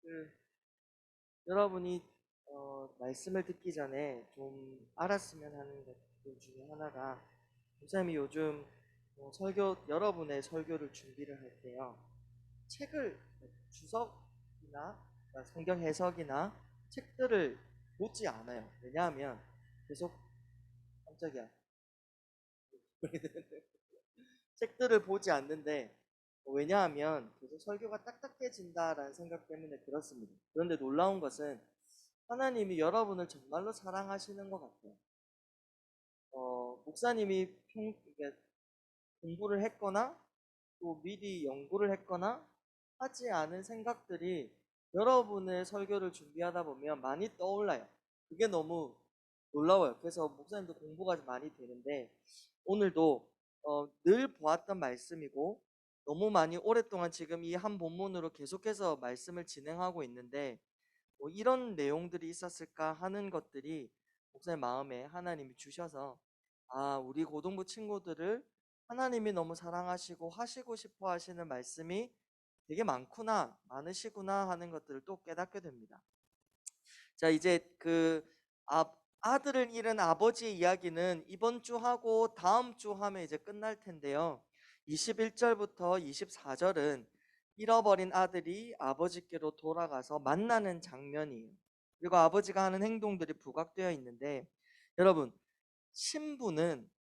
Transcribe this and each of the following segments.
그, 여러분이 말씀을 듣기 전에 좀 알았으면 하는 것들 중에 하나가 목사님이 요즘 여러분의 설교를 준비를 할 때요. 책을 주석이나 그러니까 성경 해석이나 책들을 보지 않아요. 왜냐하면 계속 깜짝이야. 책들을 보지 않는데 왜냐하면 계속 설교가 딱딱해진다라는 생각 때문에 그렇습니다. 그런데 놀라운 것은 하나님이 여러분을 정말로 사랑하시는 것 같아요. 목사님이 이게 공부를 했거나 또 미리 연구를 했거나 하지 않은 생각들이 여러분의 설교를 준비하다 보면 많이 떠올라요. 그게 너무 놀라워요. 그래서 목사님도 공부가 많이 되는데 오늘도 늘 보았던 말씀이고 너무 많이 오랫동안 지금 이 한 본문으로 계속해서 말씀을 진행하고 있는데 뭐 이런 내용들이 있었을까 하는 것들이 목사님 마음에 하나님이 주셔서 우리 고등부 친구들을 하나님이 너무 사랑하시고 하시고 싶어 하시는 말씀이 되게 많으시구나 하는 것들을 또 깨닫게 됩니다. 자, 이제 아들을 잃은 아버지의 이야기는 이번 주 하고 다음 주 하면 이제 끝날 텐데요. 21절부터 24절은 잃어버린 아들이 아버지께로 돌아가서 만나는 장면이에요. 그리고 아버지가 하는 행동들이 부각되어 있는데 여러분,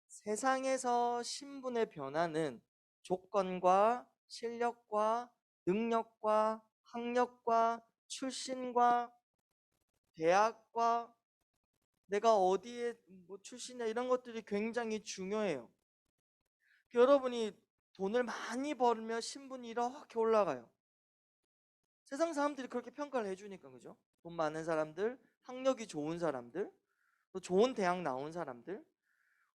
세상에서 신분의 변화는 조건과 실력과 능력과 학력과 출신과 대학과 내가 어디에 뭐 출신이냐 이런 것들이 굉장히 중요해요. 여러분이 돈을 많이 벌면 신분이 이렇게 올라가요. 세상 사람들이 그렇게 평가를 해주니까, 그죠? 돈 많은 사람들, 학력이 좋은 사람들, 또 좋은 대학 나온 사람들,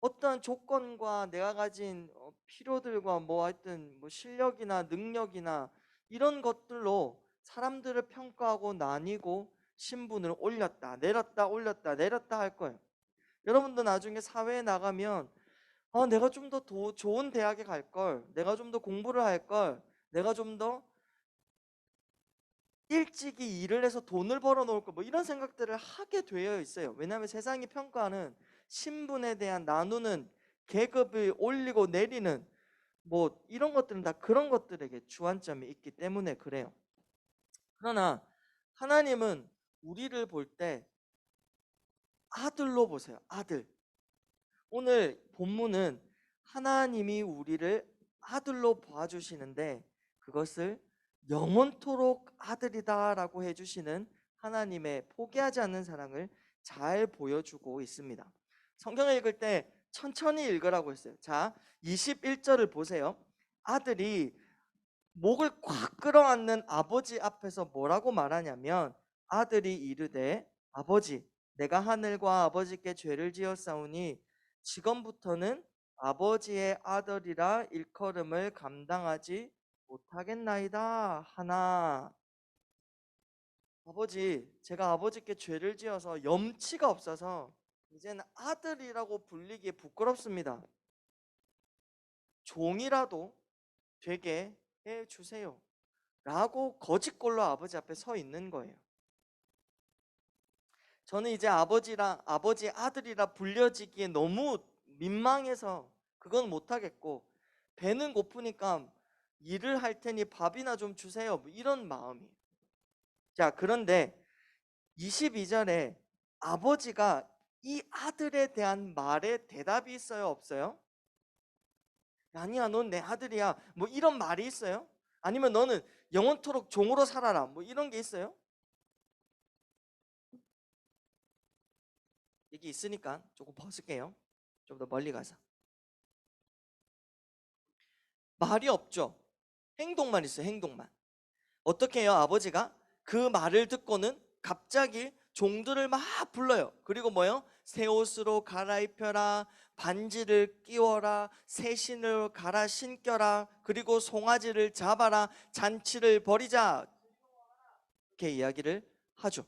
어떠한 조건과 내가 가진 필요들과 뭐 하여튼 뭐 실력이나 능력이나 이런 것들로 사람들을 평가하고 나뉘고 신분을 올렸다 내렸다 올렸다 내렸다 할 거예요. 여러분도 나중에 사회에 나가면 내가 좀 더 좋은 대학에 갈 걸, 내가 좀 더 공부를 할 걸, 내가 좀 더 일찍이 일을 해서 돈을 벌어 놓을 걸, 뭐 이런 생각들을 하게 되어 있어요. 왜냐하면 세상이 평가하는 신분에 대한 나누는 계급을 올리고 내리는 뭐 이런 것들은 다 그런 것들에게 주안점이 있기 때문에 그래요. 그러나 하나님은 우리를 볼 때 아들로 보세요. 아들. 오늘 본문은 하나님이 우리를 아들로 봐주시는데 그것을 영원토록 아들이다라고 해주시는 하나님의 포기하지 않는 사랑을 잘 보여주고 있습니다. 성경을 읽을 때 천천히 읽으라고 했어요. 자, 21절을 보세요. 아들이 목을 꽉 끌어안는 아버지 앞에서 뭐라고 말하냐면 아들이 이르되 아버지 내가 하늘과 아버지께 죄를 지었사오니 지금부터는 아버지의 아들이라 일컬음을 감당하지 못하겠나이다 하나. 아버지, 제가 아버지께 죄를 지어서 염치가 없어서 이제는 아들이라고 불리기에 부끄럽습니다. 종이라도 되게 해주세요 라고 거짓골로 아버지 앞에 서 있는 거예요. 저는 이제 아버지 아들이라 불려지기에 너무 민망해서 그건 못하겠고 배는 고프니까 일을 할 테니 밥이나 좀 주세요 뭐 이런 마음이에요. 자, 그런데 22절에 아버지가 이 아들에 대한 말에 대답이 있어요 없어요? 아니야 넌 내 아들이야 뭐 이런 말이 있어요? 아니면 너는 영원토록 종으로 살아라 뭐 이런 게 있어요? 얘기 있으니까 조금 벗을게요. 좀 더 멀리 가서. 말이 없죠. 행동만 있어요. 행동만. 어떻게 해요? 아버지가 그 말을 듣고는 갑자기 종들을 막 불러요. 그리고 뭐요? 새 옷으로 갈아입혀라, 반지를 끼워라, 새 신을 갈아 신겨라, 그리고 송아지를 잡아라, 잔치를 벌이자, 이렇게 이야기를 하죠.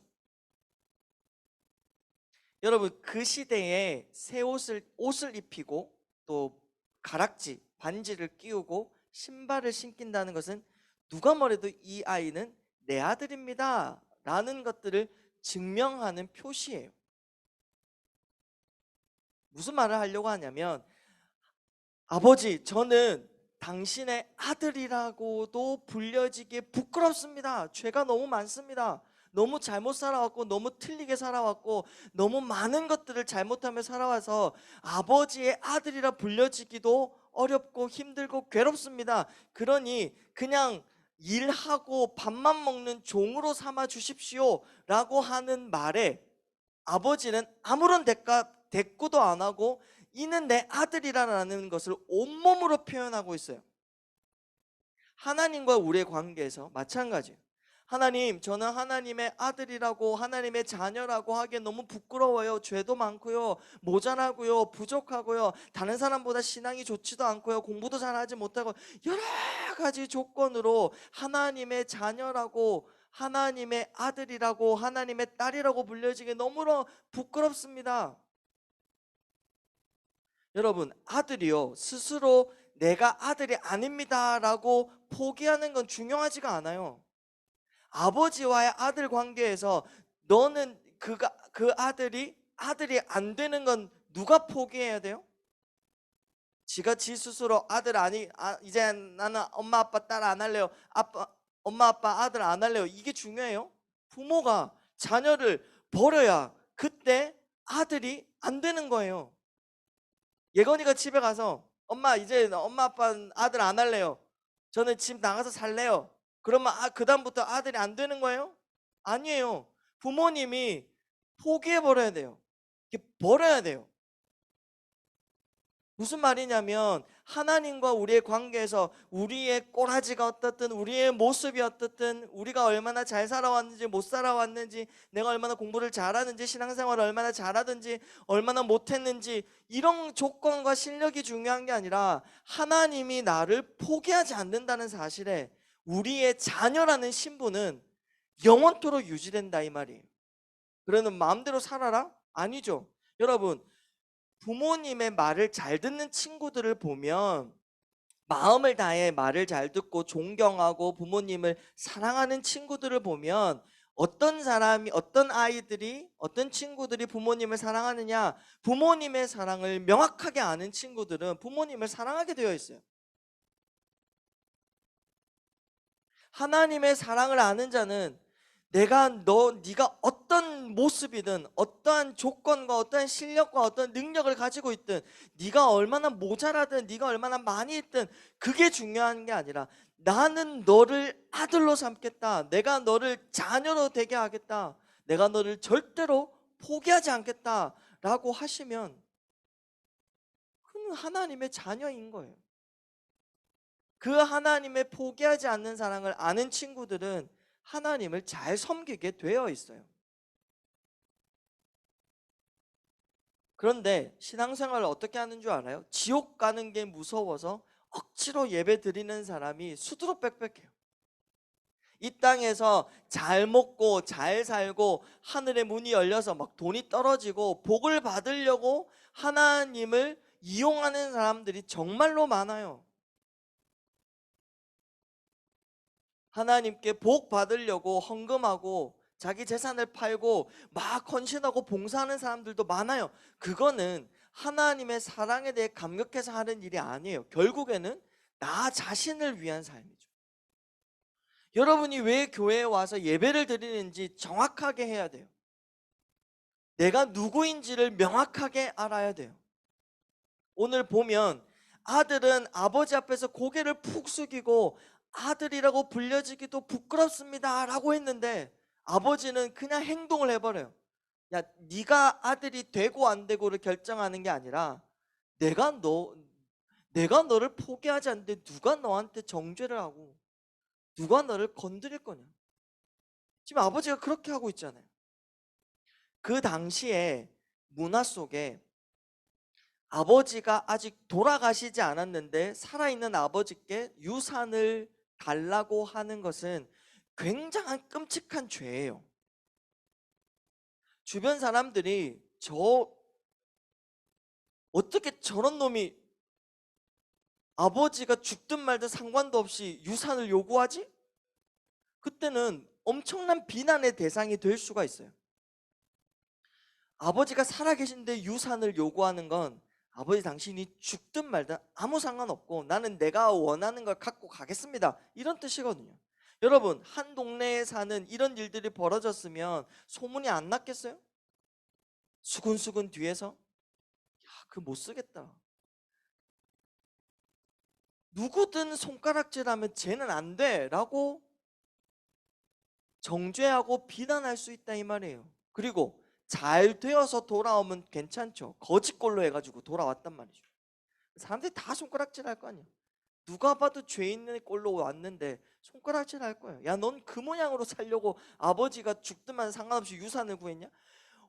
여러분, 그 시대에 새 옷을 입히고 또 가락지 반지를 끼우고 신발을 신긴다는 것은 누가 뭐래도 이 아이는 내 아들입니다 라는 것들을 증명하는 표시예요. 무슨 말을 하려고 하냐면, 아버지, 저는 당신의 아들이라고도 불려지기에 부끄럽습니다. 죄가 너무 많습니다. 너무 잘못 살아왔고, 너무 틀리게 살아왔고, 너무 많은 것들을 잘못하며 살아와서 아버지의 아들이라 불려지기도 어렵고 힘들고 괴롭습니다. 그러니 그냥 일하고 밥만 먹는 종으로 삼아 주십시오 라고 하는 말에 아버지는 아무런 대꾸도 안 하고 이는 내 아들이라는 것을 온몸으로 표현하고 있어요. 하나님과 우리의 관계에서 마찬가지예요. 하나님, 저는 하나님의 아들이라고, 하나님의 자녀라고 하기엔 너무 부끄러워요. 죄도 많고요, 모자라고요, 부족하고요, 다른 사람보다 신앙이 좋지도 않고요, 공부도 잘하지 못하고, 여러 가지 조건으로 하나님의 자녀라고, 하나님의 아들이라고, 하나님의 딸이라고 불려지기 너무나 부끄럽습니다. 여러분, 아들이요, 스스로 내가 아들이 아닙니다 라고 포기하는 건 중요하지가 않아요. 아버지와의 아들 관계에서 너는 그 아들이 안 되는 건 누가 포기해야 돼요? 지가 지 스스로 아들 이제 나는 엄마 아빠 딸 안 할래요, 엄마 아빠 아들 안 할래요, 이게 중요해요? 부모가 자녀를 버려야 그때 아들이 안 되는 거예요. 예건이가 집에 가서 엄마, 이제 엄마 아빠 아들 안 할래요, 저는 집 나가서 살래요, 그러면 그다음부터 아들이 안 되는 거예요? 아니에요. 부모님이 포기해 버려야 돼요. 이렇게 버려야 돼요. 무슨 말이냐면, 하나님과 우리의 관계에서 우리의 꼬라지가 어떻든, 우리의 모습이 어떻든, 우리가 얼마나 잘 살아왔는지 못 살아왔는지, 내가 얼마나 공부를 잘하는지, 신앙생활을 얼마나 잘하든지, 얼마나 못했는지, 이런 조건과 실력이 중요한 게 아니라 하나님이 나를 포기하지 않는다는 사실에 우리의 자녀라는 신분은 영원토록 유지된다 이 말이에요. 그러면 마음대로 살아라? 아니죠. 여러분, 부모님의 말을 잘 듣는 친구들을 보면, 마음을 다해 말을 잘 듣고 존경하고 부모님을 사랑하는 친구들을 보면, 어떤 아이들이, 어떤 친구들이 부모님을 사랑하느냐, 부모님의 사랑을 명확하게 아는 친구들은 부모님을 사랑하게 되어 있어요. 하나님의 사랑을 아는 자는 네가 어떤 모습이든, 어떠한 조건과 어떠한 실력과 어떤 능력을 가지고 있든, 네가 얼마나 모자라든 네가 얼마나 많이 있든 그게 중요한 게 아니라, 나는 너를 아들로 삼겠다, 내가 너를 자녀로 되게 하겠다, 내가 너를 절대로 포기하지 않겠다 라고 하시면, 그는 하나님의 자녀인 거예요. 그 하나님의 포기하지 않는 사랑을 아는 친구들은 하나님을 잘 섬기게 되어 있어요. 그런데 신앙생활을 어떻게 하는 줄 알아요? 지옥 가는 게 무서워서 억지로 예배 드리는 사람이 수두룩빽빽해요. 이 땅에서 잘 먹고 잘 살고 하늘의 문이 열려서 막 돈이 떨어지고 복을 받으려고 하나님을 이용하는 사람들이 정말로 많아요. 하나님께 복 받으려고 헌금하고 자기 재산을 팔고 막 헌신하고 봉사하는 사람들도 많아요. 그거는 하나님의 사랑에 대해 감격해서 하는 일이 아니에요. 결국에는 나 자신을 위한 삶이죠. 여러분이 왜 교회에 와서 예배를 드리는지 정확하게 해야 돼요. 내가 누구인지를 명확하게 알아야 돼요. 오늘 보면 아들은 아버지 앞에서 고개를 푹 숙이고 아들이라고 불려지기도 부끄럽습니다 라고 했는데, 아버지는 그냥 행동을 해버려요. 야, 네가 아들이 되고 안 되고를 결정하는 게 아니라, 내가 너 내가 너를 포기하지 않는데 누가 너한테 정죄를 하고 누가 너를 건드릴 거냐. 지금 아버지가 그렇게 하고 있잖아요. 그 당시에 문화 속에 아버지가 아직 돌아가시지 않았는데 살아있는 아버지께 유산을 달라고 하는 것은 굉장한 끔찍한 죄예요. 주변 사람들이 어떻게 저런 놈이 아버지가 죽든 말든 상관도 없이 유산을 요구하지? 그때는 엄청난 비난의 대상이 될 수가 있어요. 아버지가 살아계신데 유산을 요구하는 건 아버지 당신이 죽든 말든 아무 상관없고 나는 내가 원하는 걸 갖고 가겠습니다, 이런 뜻이거든요. 여러분, 한 동네에 사는 이런 일들이 벌어졌으면 소문이 안 났겠어요? 수근수근 뒤에서 야, 그 못 쓰겠다, 누구든 손가락질하면 쟤는 안 돼 라고 정죄하고 비난할 수 있다 이 말이에요. 그리고 잘 되어서 돌아오면 괜찮죠. 거짓골로 해가지고 돌아왔단 말이죠. 사람들이 다 손가락질 할 거 아니야. 누가 봐도 죄 있는 꼴로 왔는데 손가락질 할 거예요. 야, 넌 그 모양으로 살려고 아버지가 죽든 상관없이 유산을 구했냐?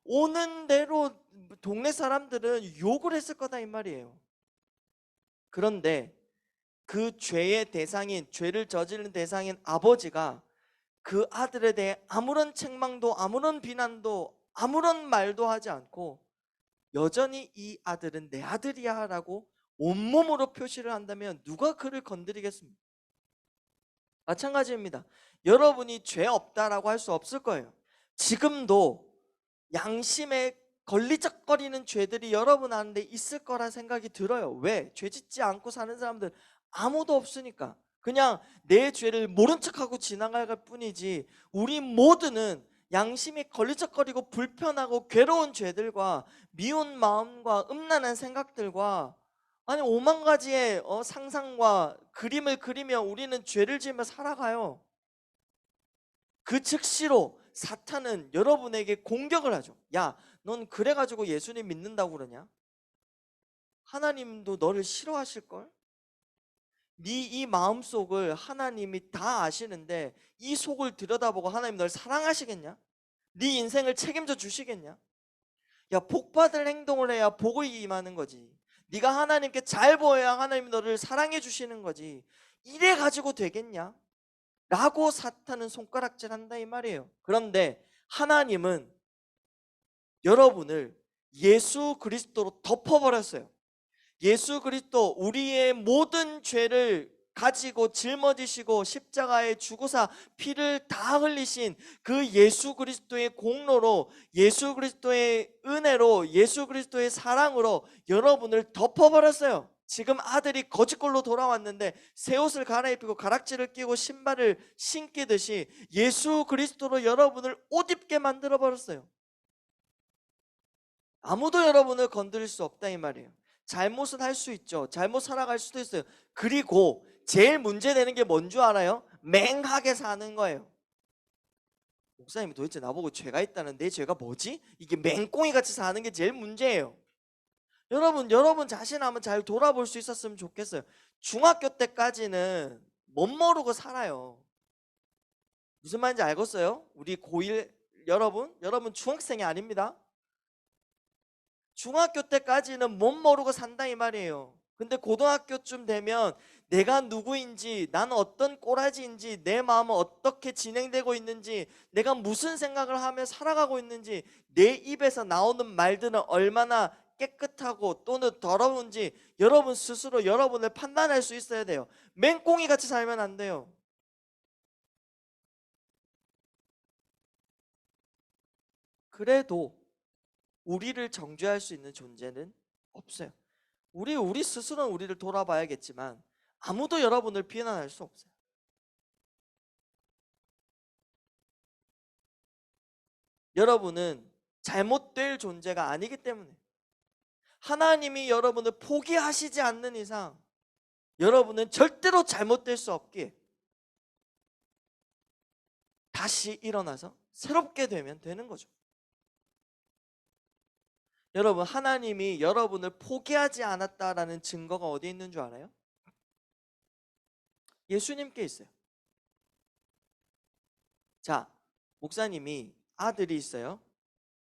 오는 대로 동네 사람들은 욕을 했을 거다 이 말이에요. 그런데 그 죄의 대상인, 죄를 저지른 대상인 아버지가 그 아들에 대해 아무런 책망도 아무런 비난도 아무런 말도 하지 않고 여전히 이 아들은 내 아들이야 라고 온몸으로 표시를 한다면 누가 그를 건드리겠습니까? 마찬가지입니다. 여러분이 죄 없다라고 할 수 없을 거예요. 지금도 양심에 걸리적거리는 죄들이 여러분 안에 있을 거라 생각이 들어요. 왜? 죄 짓지 않고 사는 사람들 아무도 없으니까. 그냥 내 죄를 모른 척하고 지나갈 뿐이지, 우리 모두는 양심이 걸리적거리고 불편하고 괴로운 죄들과 미운 마음과 음란한 생각들과 아니 5만 가지의 상상과 그림을 그리며 우리는 죄를 지으며 살아가요. 그 즉시로 사탄은 여러분에게 공격을 하죠. 야, 넌 그래가지고 예수님 믿는다고 그러냐? 하나님도 너를 싫어하실걸? 네 이 마음속을 하나님이 다 아시는데 이 속을 들여다보고 하나님 널 사랑하시겠냐? 네 인생을 책임져 주시겠냐? 야, 복 받을 행동을 해야 복이 임하는 거지. 네가 하나님께 잘 보여야 하나님이 너를 사랑해 주시는 거지. 이래 가지고 되겠냐? 라고 사탄은 손가락질 한다 이 말이에요. 그런데 하나님은 여러분을 예수 그리스도로 덮어버렸어요. 예수 그리스도, 우리의 모든 죄를 가지고 짊어지시고 십자가에 죽으사 피를 다 흘리신 그 예수 그리스도의 공로로, 예수 그리스도의 은혜로, 예수 그리스도의 사랑으로 여러분을 덮어버렸어요. 지금 아들이 거짓골로 돌아왔는데 새 옷을 갈아입히고 가락지를 끼고 신발을 신기듯이 예수 그리스도로 여러분을 옷 입게 만들어버렸어요. 아무도 여러분을 건드릴 수 없다 이 말이에요. 잘못은 할 수 있죠. 잘못 살아갈 수도 있어요. 그리고 제일 문제되는 게 뭔 줄 알아요? 맹하게 사는 거예요. 목사님이 도대체 나보고 죄가 있다는 내 죄가 뭐지? 이게 맹꽁이 같이 사는 게 제일 문제예요. 여러분 자신 한번 잘 돌아볼 수 있었으면 좋겠어요. 중학교 때까지는 못 모르고 살아요. 무슨 말인지 알겠어요? 우리 고1 여러분 중학생이 아닙니다. 중학교 때까지는 못 모르고 산다 이 말이에요. 근데 고등학교쯤 되면 내가 누구인지, 나는 어떤 꼬라지인지, 내 마음은 어떻게 진행되고 있는지, 내가 무슨 생각을 하며 살아가고 있는지, 내 입에서 나오는 말들은 얼마나 깨끗하고 또는 더러운지 여러분 스스로 여러분을 판단할 수 있어야 돼요. 맹꽁이 같이 살면 안 돼요. 그래도 우리를 정죄할 수 있는 존재는 없어요. 우리 스스로는 우리를 돌아봐야겠지만 아무도 여러분을 비난할 수 없어요. 여러분은 잘못될 존재가 아니기 때문에, 하나님이 여러분을 포기하시지 않는 이상 여러분은 절대로 잘못될 수 없기에 다시 일어나서 새롭게 되면 되는 거죠. 여러분, 하나님이 여러분을 포기하지 않았다라는 증거가 어디 있는 줄 알아요? 예수님께 있어요. 자, 목사님이 아들이 있어요.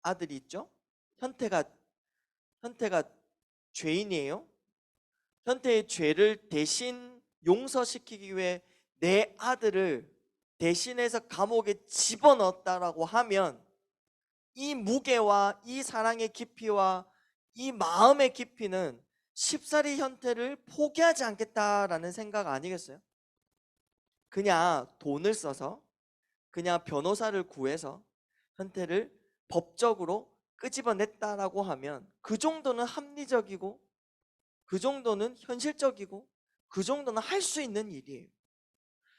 아들이 있죠? 현태가 죄인이에요. 현태의 죄를 대신 용서시키기 위해 내 아들을 대신해서 감옥에 집어넣었다라고 하면 이 무게와 이 사랑의 깊이와 이 마음의 깊이는 쉽사리 현태를 포기하지 않겠다라는 생각 아니겠어요? 그냥 돈을 써서 그냥 변호사를 구해서 현태를 법적으로 끄집어냈다라고 하면 그 정도는 합리적이고 그 정도는 현실적이고 그 정도는 할 수 있는 일이에요.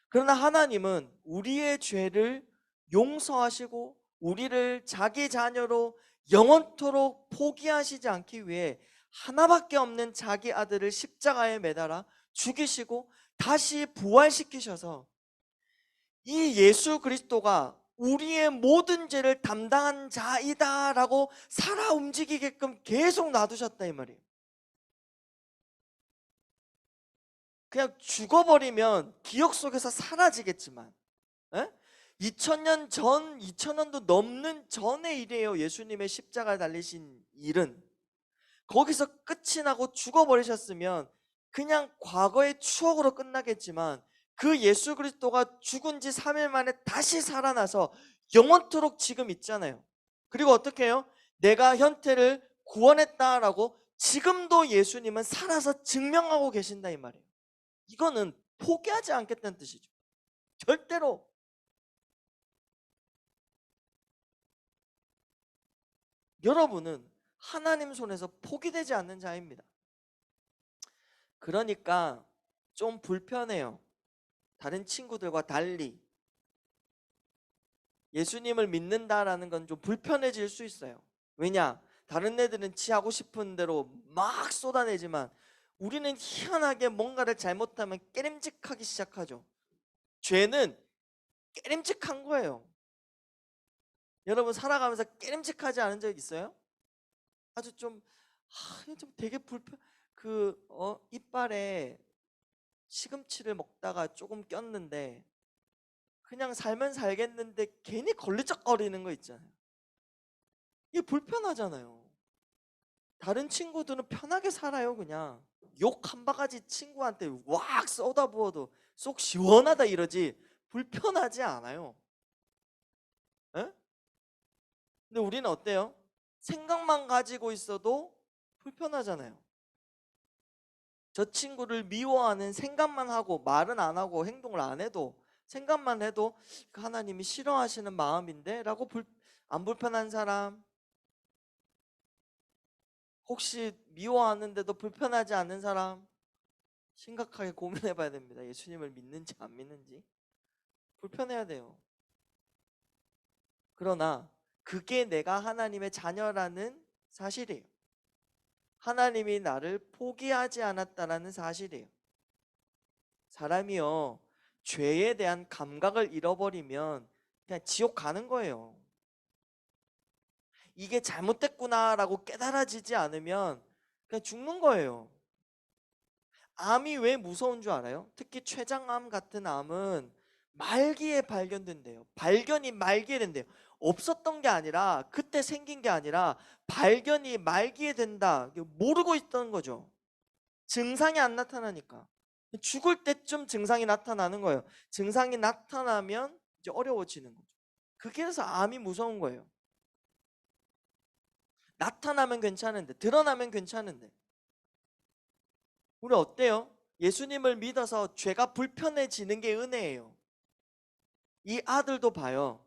그러나 하나님은 우리의 죄를 용서하시고 우리를 자기 자녀로 영원토록 포기하시지 않기 위해 하나밖에 없는 자기 아들을 십자가에 매달아 죽이시고 다시 부활시키셔서 이 예수 그리스도가 우리의 모든 죄를 담당한 자이다라고 살아 움직이게끔 계속 놔두셨다 이 말이에요. 그냥 죽어버리면 기억 속에서 사라지겠지만 2000년 전, 2000년도 넘는 전의 일이에요. 예수님의 십자가에 달리신 일은. 거기서 끝이 나고 죽어버리셨으면 그냥 과거의 추억으로 끝나겠지만 그 예수 그리스도가 죽은 지 3일 만에 다시 살아나서 영원토록 지금 있잖아요. 그리고 어떻게 해요? 내가 현태를 구원했다라고 지금도 예수님은 살아서 증명하고 계신다 이 말이에요. 이거는 포기하지 않겠다는 뜻이죠. 절대로. 여러분은 하나님 손에서 포기되지 않는 자입니다. 그러니까 좀 불편해요. 다른 친구들과 달리 예수님을 믿는다라는 건 좀 불편해질 수 있어요. 왜냐? 다른 애들은 지 하고 싶은 대로 막 쏟아내지만 우리는 희한하게 뭔가를 잘못하면 깨림직하기 시작하죠. 죄는 깨림직한 거예요. 여러분 살아가면서 깨림직하지 않은 적 있어요? 아주 좀 되게 이빨에 시금치를 먹다가 조금 꼈는데 그냥 살면 살겠는데 괜히 걸리적거리는 거 있잖아요. 이게 불편하잖아요. 다른 친구들은 편하게 살아요. 그냥 욕 한 바가지 친구한테 왁 쏟아부어도 쏙 시원하다 이러지 불편하지 않아요. 에? 근데 우리는 어때요? 생각만 가지고 있어도 불편하잖아요. 저 친구를 미워하는 생각만 하고 말은 안 하고 행동을 안 해도 생각만 해도 그 하나님이 싫어하시는 마음인데 라고 안 불편한 사람, 혹시 미워하는데도 불편하지 않은 사람 심각하게 고민해 봐야 됩니다. 예수님을 믿는지 안 믿는지. 불편해야 돼요. 그러나 그게 내가 하나님의 자녀라는 사실이에요. 하나님이 나를 포기하지 않았다라는 사실이에요. 사람이요, 죄에 대한 감각을 잃어버리면 그냥 지옥 가는 거예요. 이게 잘못됐구나라고 깨달아지지 않으면 그냥 죽는 거예요. 암이 왜 무서운 줄 알아요? 특히 췌장암 같은 암은 말기에 발견된대요. 발견이 말기에 된대요. 없었던 게 아니라 그때 생긴 게 아니라 발견이 말기에 된다. 모르고 있던 거죠. 증상이 안 나타나니까. 죽을 때쯤 증상이 나타나는 거예요. 증상이 나타나면 이제 어려워지는 거죠. 그게 그래서 암이 무서운 거예요. 나타나면 괜찮은데, 드러나면 괜찮은데. 우리 어때요? 예수님을 믿어서 죄가 불편해지는 게 은혜예요. 이 아들도 봐요.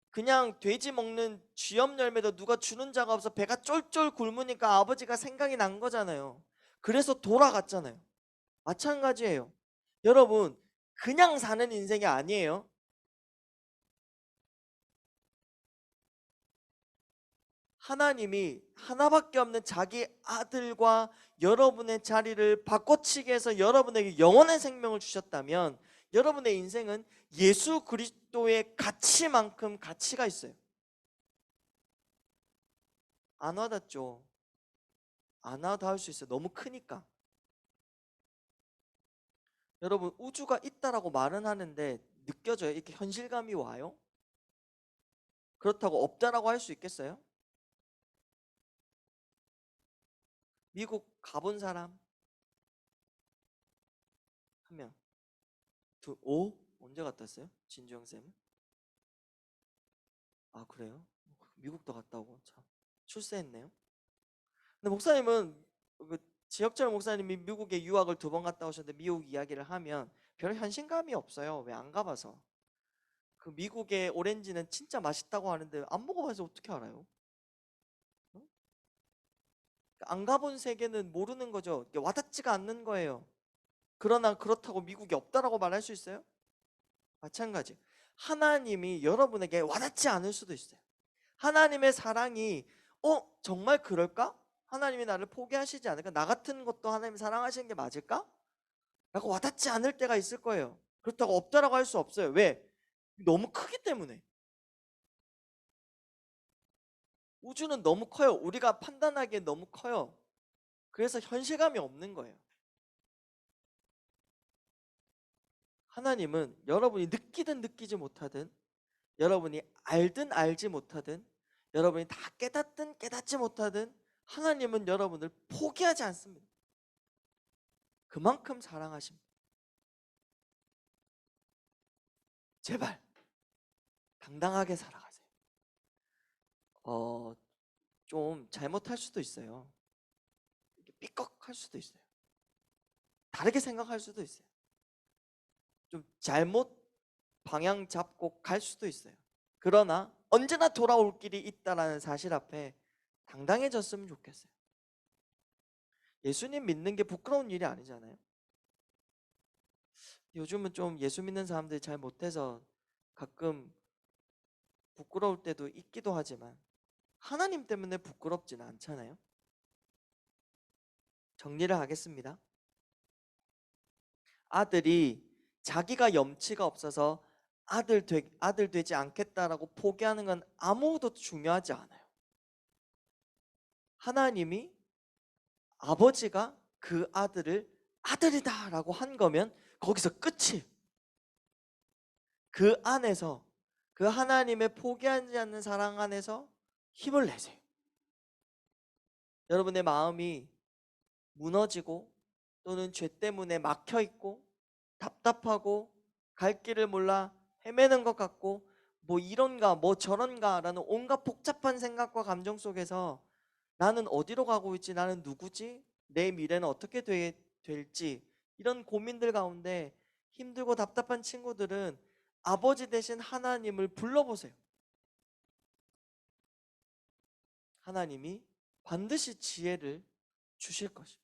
그냥 돼지 먹는 쥐염 열매도 누가 주는 자가 없어 배가 쫄쫄 굶으니까 아버지가 생각이 난 거잖아요. 그래서 돌아갔잖아요. 마찬가지예요. 여러분, 그냥 사는 인생이 아니에요. 하나님이 하나밖에 없는 자기 아들과 여러분의 자리를 바꿔치기 해서 여러분에게 영원한 생명을 주셨다면 여러분의 인생은 예수 그리스도의 가치만큼 가치가 있어요. 안 와닿죠. 안 와닿을 수 있어요. 너무 크니까. 여러분, 우주가 있다라고 말은 하는데 느껴져요? 이렇게 현실감이 와요? 그렇다고 없다라고 할 수 있겠어요? 미국 가본 사람 한 명. 언제 갔다 왔어요? 진주영 쌤은? 아, 그래요? 미국도 갔다 오고 참 출세했네요. 근데 목사님은 그 지역철 목사님이 미국에 유학을 2번 갔다 오셨는데 미국 이야기를 하면 별 현실감이 없어요. 왜 안 가봐서. 그 미국의 오렌지는 진짜 맛있다고 하는데 안 먹어봐서 어떻게 알아요? 어? 안 가본 세계는 모르는 거죠. 이게 와닿지가 않는 거예요. 그러나 그렇다고 미국이 없다라고 말할 수 있어요? 마찬가지. 하나님이 여러분에게 와닿지 않을 수도 있어요. 하나님의 사랑이 정말 그럴까? 하나님이 나를 포기하시지 않을까? 나 같은 것도 하나님 사랑하시는 게 맞을까? 라고 와닿지 않을 때가 있을 거예요. 그렇다고 없다라고 할 수 없어요. 왜? 너무 크기 때문에. 우주는 너무 커요. 우리가 판단하기에 너무 커요. 그래서 현실감이 없는 거예요. 하나님은 여러분이 느끼든 느끼지 못하든, 여러분이 알든 알지 못하든, 여러분이 다 깨닫든 깨닫지 못하든 하나님은 여러분을 포기하지 않습니다. 그만큼 사랑하십니다. 제발 당당하게 살아가세요. 좀 잘못할 수도 있어요. 삐걱할 수도 있어요. 다르게 생각할 수도 있어요. 좀 잘못 방향 잡고 갈 수도 있어요. 그러나 언제나 돌아올 길이 있다라는 사실 앞에 당당해졌으면 좋겠어요. 예수님 믿는 게 부끄러운 일이 아니잖아요. 요즘은 좀 예수 믿는 사람들이 잘 못해서 가끔 부끄러울 때도 있기도 하지만 하나님 때문에 부끄럽지는 않잖아요. 정리를 하겠습니다. 아들이 자기가 염치가 없어서 아들 되지 않겠다라고 포기하는 건 아무것도 중요하지 않아요. 하나님이 아버지가 그 아들을 아들이다라고 한 거면 거기서 끝이. 그 안에서 그 하나님의 포기하지 않는 사랑 안에서 힘을 내세요. 여러분의 마음이 무너지고 또는 죄 때문에 막혀 있고 답답하고 갈 길을 몰라 헤매는 것 같고 뭐 이런가 뭐 저런가라는 온갖 복잡한 생각과 감정 속에서 나는 어디로 가고 있지? 나는 누구지? 내 미래는 어떻게 될지 이런 고민들 가운데 힘들고 답답한 친구들은 아버지 대신 하나님을 불러보세요. 하나님이 반드시 지혜를 주실 것입니다.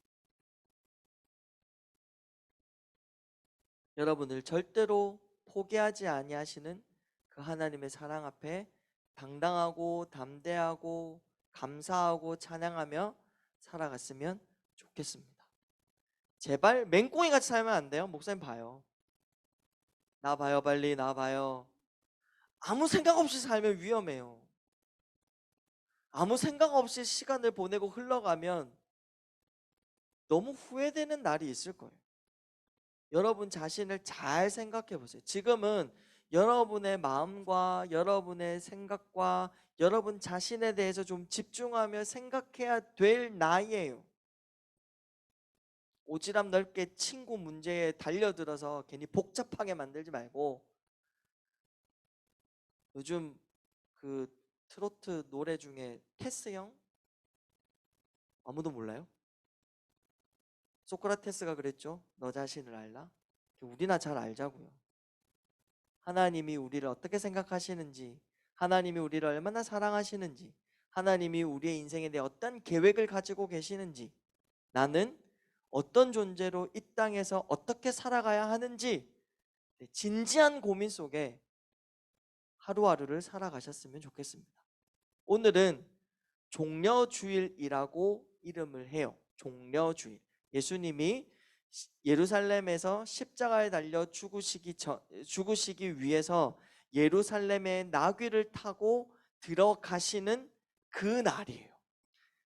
여러분을 절대로 포기하지 아니하시는 그 하나님의 사랑 앞에 당당하고 담대하고 감사하고 찬양하며 살아갔으면 좋겠습니다. 제발 맹꽁이 같이 살면 안 돼요. 목사님 봐요. 나 봐요, 빨리 나 봐요. 아무 생각 없이 살면 위험해요. 아무 생각 없이 시간을 보내고 흘러가면 너무 후회되는 날이 있을 거예요. 여러분 자신을 잘 생각해 보세요. 지금은 여러분의 마음과 여러분의 생각과 여러분 자신에 대해서 좀 집중하며 생각해야 될 나이예요. 오지랖 넓게 친구 문제에 달려들어서 괜히 복잡하게 만들지 말고, 요즘 그 트로트 노래 중에 테스 형? 아무도 몰라요? 소크라테스가 그랬죠. 너 자신을 알라? 우리나 잘 알자고요. 하나님이 우리를 어떻게 생각하시는지, 하나님이 우리를 얼마나 사랑하시는지, 하나님이 우리의 인생에 대해 어떤 계획을 가지고 계시는지, 나는 어떤 존재로 이 땅에서 어떻게 살아가야 하는지 진지한 고민 속에 하루하루를 살아가셨으면 좋겠습니다. 오늘은 종려주일이라고 이름을 해요. 종려주일. 예수님이 예루살렘에서 십자가에 달려 죽으시기 위해서 예루살렘의 나귀를 타고 들어가시는 그 날이에요.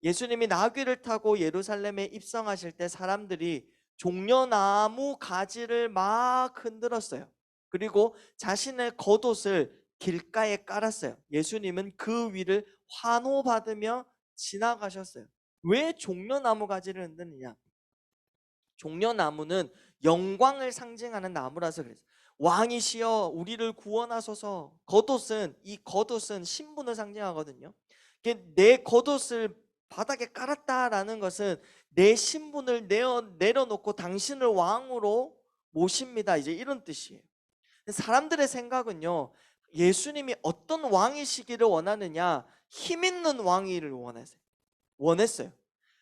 예수님이 나귀를 타고 예루살렘에 입성하실 때 사람들이 종려나무 가지를 막 흔들었어요. 그리고 자신의 겉옷을 길가에 깔았어요. 예수님은 그 위를 환호받으며 지나가셨어요. 왜 종려나무 가지를 흔드느냐? 종려나무는 영광을 상징하는 나무라서 그랬어요. 왕이시여 우리를 구원하소서. 이 겉옷은 신분을 상징하거든요. 내 겉옷을 바닥에 깔았다라는 것은 내 신분을 내려놓고 당신을 왕으로 모십니다, 이제 이런 뜻이에요. 사람들의 생각은요, 예수님이 어떤 왕이시기를 원하느냐, 힘 있는 왕위를 원했어요.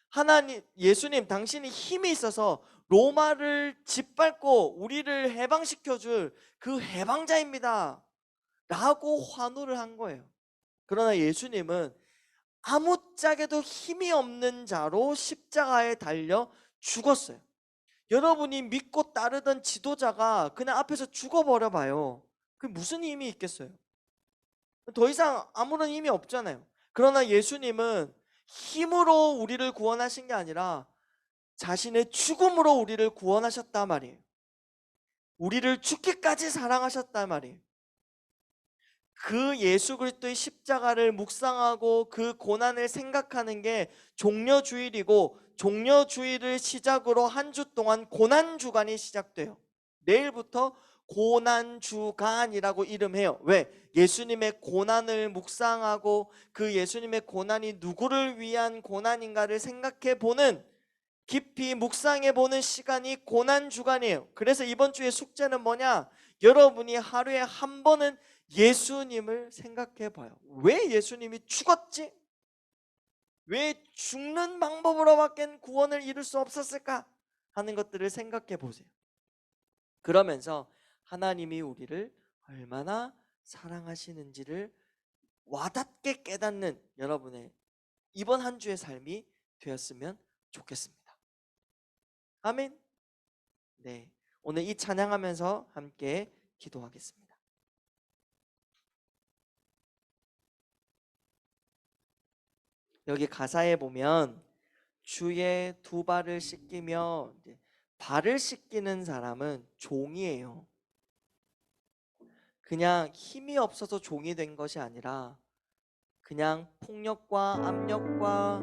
하나님, 예수님 당신이 힘이 있어서 로마를 짓밟고 우리를 해방시켜 줄 그 해방자입니다 라고 환호를 한 거예요. 그러나 예수님은 아무짝에도 힘이 없는 자로 십자가에 달려 죽었어요. 여러분이 믿고 따르던 지도자가 그냥 앞에서 죽어버려 봐요. 그게 무슨 힘이 있겠어요? 더 이상 아무런 힘이 없잖아요. 그러나 예수님은 힘으로 우리를 구원하신 게 아니라 자신의 죽음으로 우리를 구원하셨단 말이에요. 우리를 죽기까지 사랑하셨단 말이에요. 그 예수 그리스도의 십자가를 묵상하고 그 고난을 생각하는 게 종려주일이고, 종려주일을 시작으로 한 주 동안 고난주간이 시작돼요. 내일부터 고난주간이라고 이름해요. 왜? 예수님의 고난을 묵상하고 그 예수님의 고난이 누구를 위한 고난인가를 생각해보는, 깊이 묵상해보는 시간이 고난주간이에요. 그래서 이번 주의 숙제는 뭐냐? 여러분이 하루에 한 번은 예수님을 생각해 봐요. 왜 예수님이 죽었지? 왜 죽는 방법으로밖엔 구원을 이룰 수 없었을까? 하는 것들을 생각해 보세요. 그러면서 하나님이 우리를 얼마나 사랑하시는지를 와닿게 깨닫는 여러분의 이번 한 주의 삶이 되었으면 좋겠습니다. 아멘. 네, 오늘 이 찬양하면서 함께 기도하겠습니다. 여기 가사에 보면 주의 두 발을 씻기며, 발을 씻기는 사람은 종이에요. 그냥 힘이 없어서 종이 된 것이 아니라 그냥 폭력과 압력과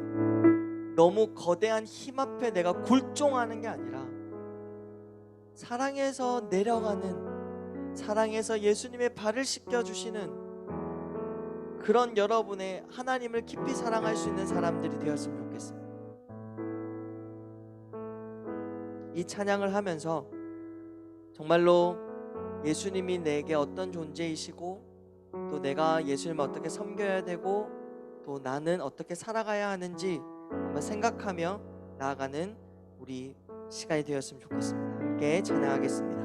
너무 거대한 힘 앞에 내가 굴종하는 게 아니라 사랑해서 내려가는, 사랑해서 예수님의 발을 씻겨주시는 그런 여러분의 하나님을 깊이 사랑할 수 있는 사람들이 되었으면 좋겠습니다. 이 찬양을 하면서 정말로 예수님이 내게 어떤 존재이시고, 또 내가 예수님을 어떻게 섬겨야 되고, 또 나는 어떻게 살아가야 하는지 한번 생각하며 나아가는 우리 시간이 되었으면 좋겠습니다. 함께 찬양하겠습니다.